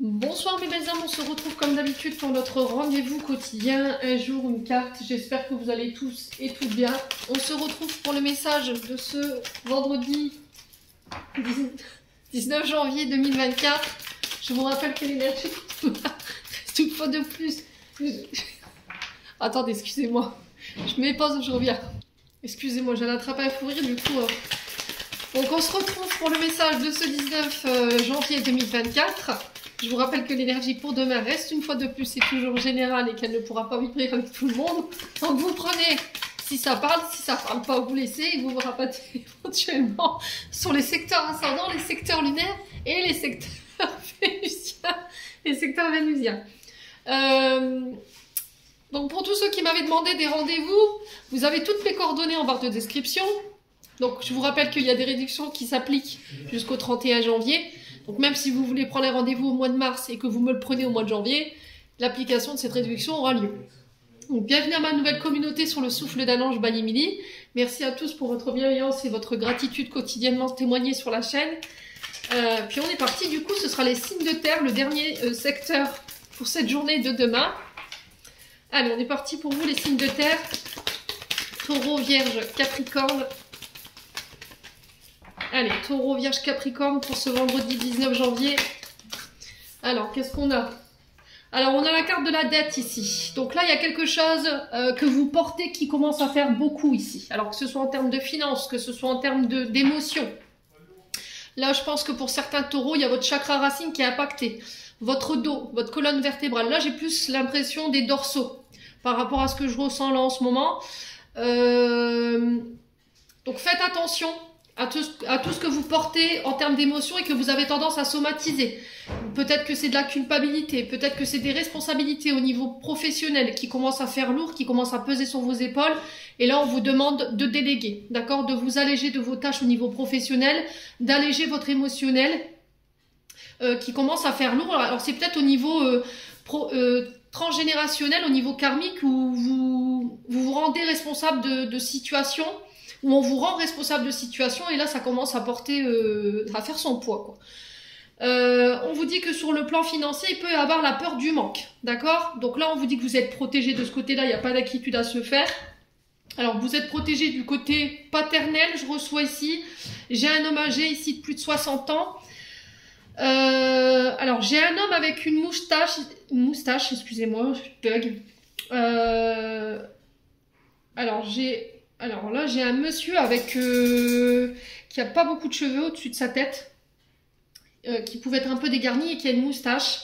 Bonsoir mes belles âmes, on se retrouve comme d'habitude pour notre rendez-vous quotidien, un jour, une carte. J'espère que vous allez tous et toutes bien. On se retrouve pour le message de ce vendredi 19 janvier 2024. Je vous rappelle que l'énergie reste une fois de plus. Attendez, excusez-moi. Je mets pause, je reviens. Excusez-moi, j'allais attraper un fou rire du coup. Donc on se retrouve pour le message de ce 19 janvier 2024. Je vous rappelle que l'énergie pour demain reste une fois de plus et toujours générale et qu'elle ne pourra pas vibrer avec tout le monde. Donc vous prenez, si ça parle pas, vous laissez et vous vous rabattez éventuellement sur les secteurs ascendants, les secteurs lunaires et les secteurs vénusiens. Les secteurs vénusiens. Donc pour tous ceux qui m'avaient demandé des rendez-vous, vous avez toutes mes coordonnées en barre de description. Donc je vous rappelle qu'il y a des réductions qui s'appliquent jusqu'au 31 janvier. Donc même si vous voulez prendre les rendez-vous au mois de mars et que vous me le prenez au mois de janvier, l'application de cette réduction aura lieu. Donc bienvenue à ma nouvelle communauté sur le souffle d'un ange Bali Mili. Merci à tous pour votre bienveillance et votre gratitude quotidiennement témoignée sur la chaîne. Puis on est parti, du coup ce sera les signes de terre, le dernier secteur pour cette journée de demain. Allez, on est parti pour vous les signes de terre. Taureau, Vierge, Capricorne. Allez, Taureau, Vierge, Capricorne pour ce vendredi 19 janvier. Alors, qu'est-ce qu'on a? Alors, on a la carte de la dette ici. Donc là, il y a quelque chose que vous portez qui commence à faire beaucoup ici. Alors, que ce soit en termes de finances, que ce soit en termes d'émotions. Là, je pense que pour certains taureaux, il y a votre chakra racine qui est impacté. Votre dos, votre colonne vertébrale. Là, j'ai plus l'impression des dorsaux par rapport à ce que je ressens là en ce moment. Donc, faites attention à tout ce que vous portez en termes d'émotions et que vous avez tendance à somatiser. Peut-être que c'est de la culpabilité, peut-être que c'est des responsabilités au niveau professionnel qui commencent à faire lourd, qui commencent à peser sur vos épaules. Et là, on vous demande de déléguer, d'accord? De vous alléger de vos tâches au niveau professionnel, d'alléger votre émotionnel qui commence à faire lourd. Alors, c'est peut-être au niveau transgénérationnel, au niveau karmique, où vous vous rendez responsable de situations, où on vous rend responsable de situation et là ça commence à porter, à faire son poids, quoi. On vous dit que sur le plan financier, il peut y avoir la peur du manque, d'accord? Donc là on vous dit que vous êtes protégé de ce côté-là, il n'y a pas d'inquiétude à se faire. Alors vous êtes protégé du côté paternel, je reçois ici, j'ai un homme âgé ici de plus de 60 ans. Alors j'ai un homme avec une moustache, excusez-moi, je bug. Alors là, j'ai un monsieur avec qui a pas beaucoup de cheveux au-dessus de sa tête, qui pouvait être un peu dégarni et qui a une moustache.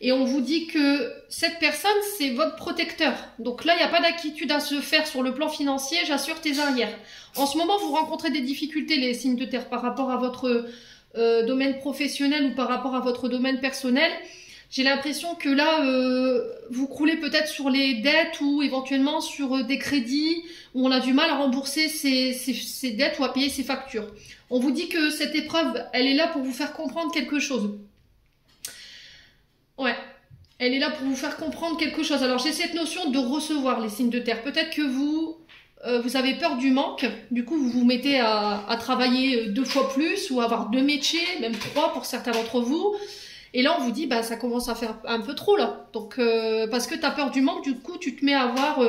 Et on vous dit que cette personne, c'est votre protecteur. Donc là, il n'y a pas d'inquiétude à se faire sur le plan financier, j'assure tes arrières. En ce moment, vous rencontrez des difficultés, les signes de terre, par rapport à votre domaine professionnel ou par rapport à votre domaine personnel. J'ai l'impression que là, vous croulez peut-être sur les dettes ou éventuellement sur des crédits où on a du mal à rembourser ses dettes ou à payer ses factures. On vous dit que cette épreuve, elle est là pour vous faire comprendre quelque chose. Ouais, elle est là pour vous faire comprendre quelque chose. Alors j'ai cette notion de recevoir les signes de terre. Peut-être que vous avez peur du manque, du coup vous vous mettez à travailler 2 fois plus ou avoir 2 métiers, même 3 pour certains d'entre vous. Et là, on vous dit, bah, ça commence à faire un peu trop, là. Donc, parce que tu as peur du manque, du coup, tu te mets à avoir,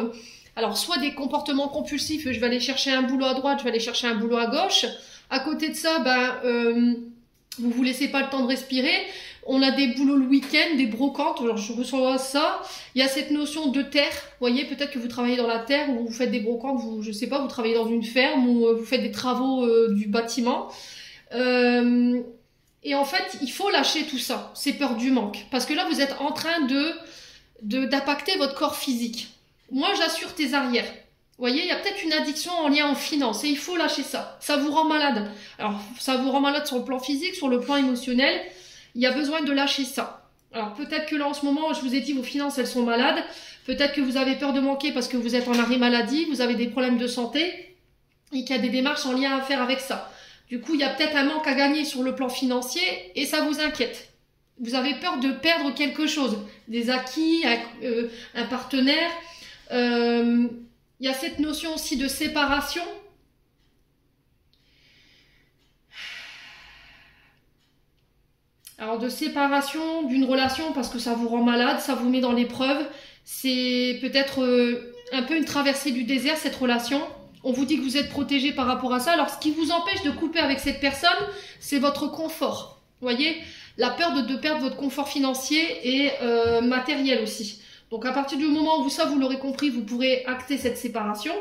alors, soit des comportements compulsifs, je vais aller chercher un boulot à droite, je vais aller chercher un boulot à gauche. À côté de ça, vous vous laissez pas le temps de respirer. On a des boulots le week-end, des brocantes, alors je reçois ça. Il y a cette notion de terre. Vous voyez, peut-être que vous travaillez dans la terre ou vous faites des brocantes, je sais pas, vous travaillez dans une ferme ou vous faites des travaux du bâtiment. Et en fait, il faut lâcher tout ça, ces peurs du manque. Parce que là, vous êtes en train d'impacter votre corps physique. Moi, j'assure tes arrières. Vous voyez, il y a peut-être une addiction en lien aux finances et il faut lâcher ça. Ça vous rend malade. Alors, ça vous rend malade sur le plan physique, sur le plan émotionnel. Il y a besoin de lâcher ça. Alors, peut-être que là, en ce moment, je vous ai dit, vos finances, elles sont malades. Peut-être que vous avez peur de manquer parce que vous êtes en arrêt maladie, vous avez des problèmes de santé et qu'il y a des démarches en lien à faire avec ça. Du coup, il y a peut-être un manque à gagner sur le plan financier et ça vous inquiète. Vous avez peur de perdre quelque chose, des acquis, un partenaire. Il y a cette notion aussi de séparation. Alors de séparation d'une relation parce que ça vous rend malade, ça vous met dans l'épreuve. C'est peut-être un peu une traversée du désert cette relation. On vous dit que vous êtes protégé par rapport à ça. Alors ce qui vous empêche de couper avec cette personne, c'est votre confort. Vous voyez, la peur de perdre votre confort financier et matériel aussi. Donc à partir du moment où ça, vous l'aurez compris, vous pourrez acter cette séparation.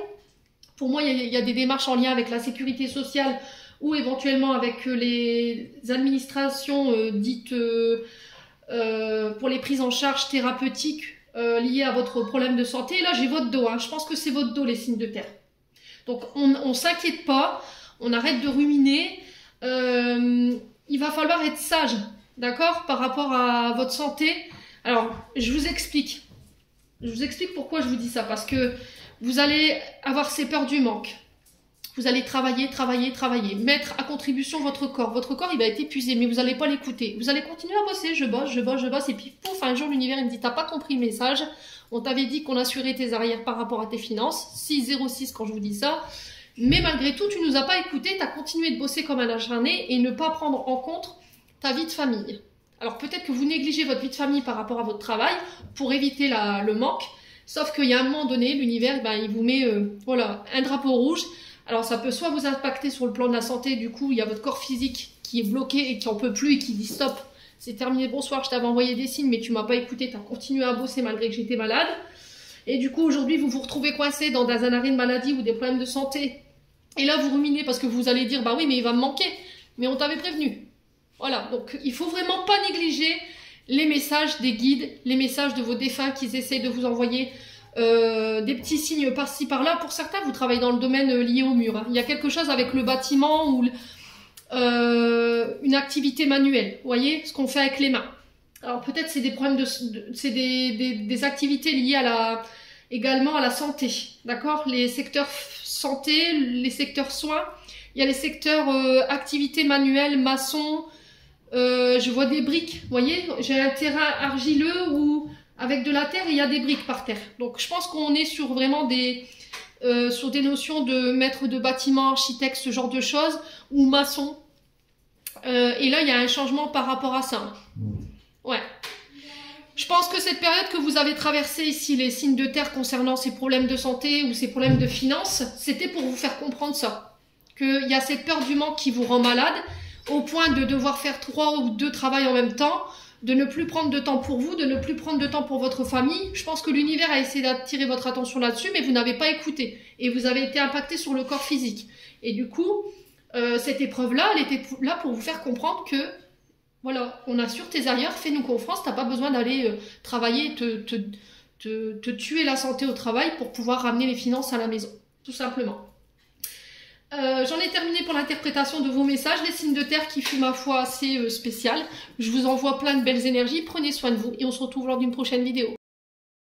Pour moi, il y a des démarches en lien avec la sécurité sociale ou éventuellement avec les administrations dites pour les prises en charge thérapeutiques liées à votre problème de santé. Et là, j'ai votre dos. Hein. Je pense que c'est votre dos, les signes de terre. Donc, on ne s'inquiète pas. On arrête de ruminer. Il va falloir être sage, d'accord, par rapport à votre santé. Alors, je vous explique. Je vous explique pourquoi je vous dis ça. Parce que vous allez avoir ces peurs du manque. Vous allez travailler, mettre à contribution votre corps. Votre corps, il va être épuisé, mais vous n'allez pas l'écouter. Vous allez continuer à bosser, je bosse, et puis pouf, un jour, l'univers, il me dit, t'as pas compris le message. On t'avait dit qu'on assurait tes arrières par rapport à tes finances. 6,06 quand je vous dis ça. Mais malgré tout, tu nous as pas écouté, tu as continué de bosser comme un acharné et ne pas prendre en compte ta vie de famille. Alors peut-être que vous négligez votre vie de famille par rapport à votre travail pour éviter le manque. Sauf qu'il y a un moment donné, l'univers, il vous met voilà, un drapeau rouge. Alors ça peut soit vous impacter sur le plan de la santé, du coup il y a votre corps physique qui est bloqué et qui en peut plus et qui dit stop, c'est terminé, bonsoir, je t'avais envoyé des signes mais tu m'as pas écouté, tu as continué à bosser malgré que j'étais malade. Et du coup aujourd'hui vous vous retrouvez coincé dans un arrêt de maladie ou des problèmes de santé. Et là vous ruminez parce que vous allez dire bah oui mais il va me manquer, mais on t'avait prévenu. Voilà, donc il faut vraiment pas négliger les messages des guides, les messages de vos défunts qu'ils essayent de vous envoyer. Des petits signes par-ci par-là. Pour certains, vous travaillez dans le domaine lié au mur. Hein. Il y a quelque chose avec le bâtiment ou une activité manuelle. Vous voyez, ce qu'on fait avec les mains. Alors peut-être c'est des problèmes c'est des activités liées également à la santé. D'accord? Les secteurs santé, les secteurs soins. Il y a les secteurs activités manuelles, maçon. Je vois des briques. Vous voyez, j'ai un terrain argileux où avec de la terre, il y a des briques par terre. Donc, je pense qu'on est sur vraiment sur des notions de maître de bâtiment, architecte, ce genre de choses, ou maçon. Et là, il y a un changement par rapport à ça. Ouais. Je pense que cette période que vous avez traversée ici, les signes de terre concernant ces problèmes de santé ou ces problèmes de finances, c'était pour vous faire comprendre ça. Qu'il y a cette peur du manque qui vous rend malade, au point de devoir faire 3 ou 2 travails en même temps, de ne plus prendre de temps pour vous, de ne plus prendre de temps pour votre famille. Je pense que l'univers a essayé d'attirer votre attention là-dessus, mais vous n'avez pas écouté. Et vous avez été impacté sur le corps physique. Et du coup, cette épreuve-là, elle était là pour vous faire comprendre que, voilà, on assure tes arrières, fais-nous confiance, t'as pas besoin d'aller travailler, te tuer la santé au travail pour pouvoir ramener les finances à la maison. Tout simplement. J'en ai terminé pour l'interprétation de vos messages, les signes de terre qui fut ma foi assez spécial. Je vous envoie plein de belles énergies, prenez soin de vous et on se retrouve lors d'une prochaine vidéo.